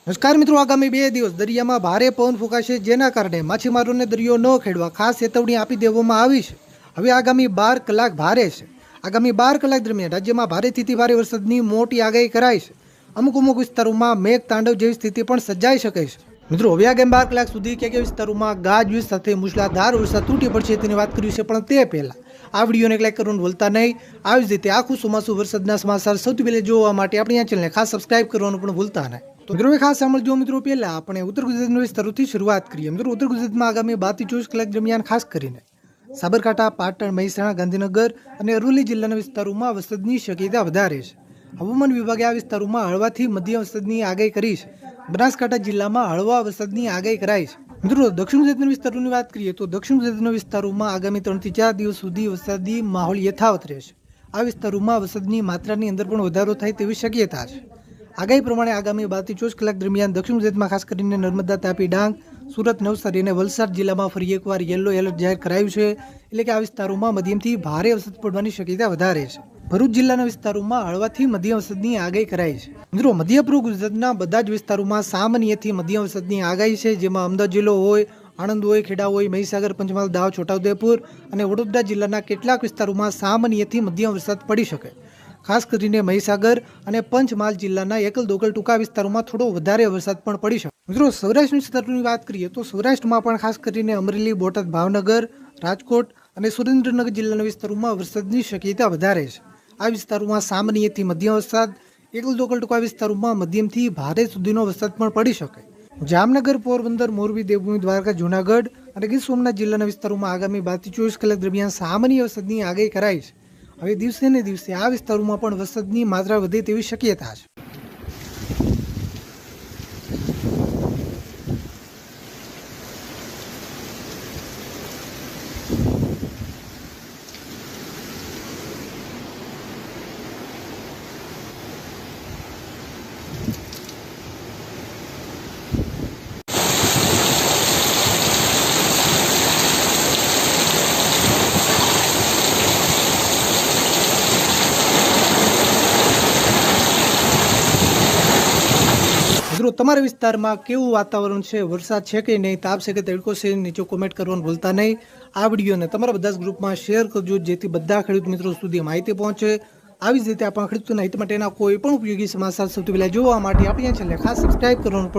નમસ્કાર મિત્રો, આગામી 2 દિવસ દરિયામાં ભારે પવન ફૂંકાશે, જેના કારણે માછીમારોને દરિયો ન ખેડવા ખાસ ચેતવણી આપી દેવામાં આવી છે. હવે આગામી 12 કલાક ભારે છે. આગામી 12 કલાક દરમિયાન રાજ્યમાં ભારેથી ભારે વરસાદની મોટી આગાહી કરાઈ છે. અમુક વિસ્તારોમાં મેઘ તાંડવ જેવી સ્થિતિ પણ સર્જાઈ શકે છે. મિત્રો, હવે આગામી 12 કલાક સુધી કયા વિસ્તારોમાં ગાજવીજ સાથે મુશળધાર વરસાદ તૂટી પડશે તેની વાત કરી છે, પણ તે પહેલા આ વિડીયોને એક લાઈક કરવાનું ભૂલતા નહીં. આવી જ રીતે આખું ચોમાસું વરસાદના સમાચાર સૌથી પહેલા જોવા માટે આપણી આ ચેનલને ખાસ સબસ્ક્રાઇબ કરવાનું પણ ભૂલતા નહીં. તો મિત્રો, ખાસ સાંભળજો મિત્રો. પહેલા આપણે ઉત્તર ગુજરાતના વિસ્તારોથી શરૂઆત કરીએ. મિત્રો, ઉત્તર ગુજરાતમાં આગામી 12 થી 24 કલાક દરમિયાન ખાસ કરીને સાબરકાંઠા, પાટણ, મહેસાણા, ગાંધીનગર અને અરવલ્લી જિલ્લાના વિસ્તારોમાં વરસાદની શક્યતા વધારે છે. હવામાન વિભાગે આ વિસ્તારોમાં હળવાથી મધ્યમ વરસાદની આગાહી કરી છે. બનાસકાંઠા જિલ્લામાં હળવા વરસાદની આગાહી કરાઈ છે. મિત્રો, દક્ષિણ ગુજરાતના વિસ્તારોની વાત કરીએ તો દક્ષિણ ગુજરાતના વિસ્તારોમાં આગામી 3 થી 4 દિવસ સુધી વરસાદી માહોલ યથાવત રહેશે. આ વિસ્તારોમાં વરસાદની માત્રાની અંદર પણ વધારો થાય તેવી શક્યતા છે. આગાહી પ્રમાણે આગામી 12 થી 24 કલાક દરમિયાન દક્ષિણ ગુજરાતમાં ખાસ કરીને નર્મદા, તાપી, ડાંગ, સુરત, નવસારી અને વલસાડ જિલ્લામાં ફરી એકવાર યલો એલર્ટ જાહેર કરાયું છે. એટલે કે આ વિસ્તારોમાં મધ્યમથી ભારે વરસાદ પડવાની શક્યતા વધારે છે. ભરૂચ જિલ્લાના વિસ્તારોમાં હળવાથી મધ્યમ વરસાદની આગાહી કરાઈ છે. મિત્રો, મધ્ય પૂર્વ ગુજરાતના બધા જ વિસ્તારોમાં સામાન્યથી મધ્યમ વરસાદની આગાહી છે, જેમાં અમદાવાદ જિલ્લો હોય, આણંદ હોય, ખેડા હોય, મહીસાગર, પંચમહાલ, દાહોદ, છોટાઉદેપુર અને વડોદરા જિલ્લાના કેટલાક વિસ્તારોમાં સામાન્યથી મધ્યમ વરસાદ પડી શકે. ખાસ કરીને મહીસાગર અને પંચમહાલ જિલ્લાના એકલ દોકલ ટૂંકા વિસ્તારોમાં થોડો વધારે વરસાદ પણ પડી શકે. મિત્રો, સૌરાષ્ટ્ર વિસ્તારોની વાત કરીએ તો સૌરાષ્ટ્રમાં પણ ખાસ કરીને અમરેલી, બોટાદ, ભાવનગર, રાજકોટ અને સુરેન્દ્રનગર જિલ્લાના વિસ્તારોમાં વરસાદની શક્યતા વધારે છે. આ વિસ્તારોમાં સામાન્યથી મધ્યમ વરસાદ, એકલ દોકલ ટૂંકા વિસ્તારોમાં મધ્યમથી ભારે સુધીનો વરસાદ પણ પડી શકે. જામનગર, પોરબંદર, મોરબી, દેવભૂમિ, દ્વારકા, જૂનાગઢ અને ગીર સોમનાથ જિલ્લાના વિસ્તારોમાં આગામી 12 થી 24 કલાક દરમિયાન સામાન્ય વરસાદની આગાહી કરાઈ છે. હવે દિવસે ને દિવસે આ વિસ્તારોમાં પણ વરસાદની માત્રા વધે તેવી શક્યતા છે. મિત્રો, તમારા વિસ્તારમાં કેવું વાતાવરણ છે? વરસાદ છે કે નહીં? તાપ છે કે તડકો છે? નીચે કોમેન્ટ કરવાનું ભૂલતા નહીં. આ વિડીયોને તમારા બધા જ ગ્રુપમાં શેર કરજો, જેથી બધા ખેડૂત મિત્રો સુધી માહિતી પહોંચે. આવી જ રીતે આપણા ખેડૂતોના હિત માટેના કોઈ પણ ઉપયોગી સમાચાર સૌથી પહેલા જોવા માટે આપણી ચેનલને ખાસ સબસ્ક્રાઇબ કરવાનું પણ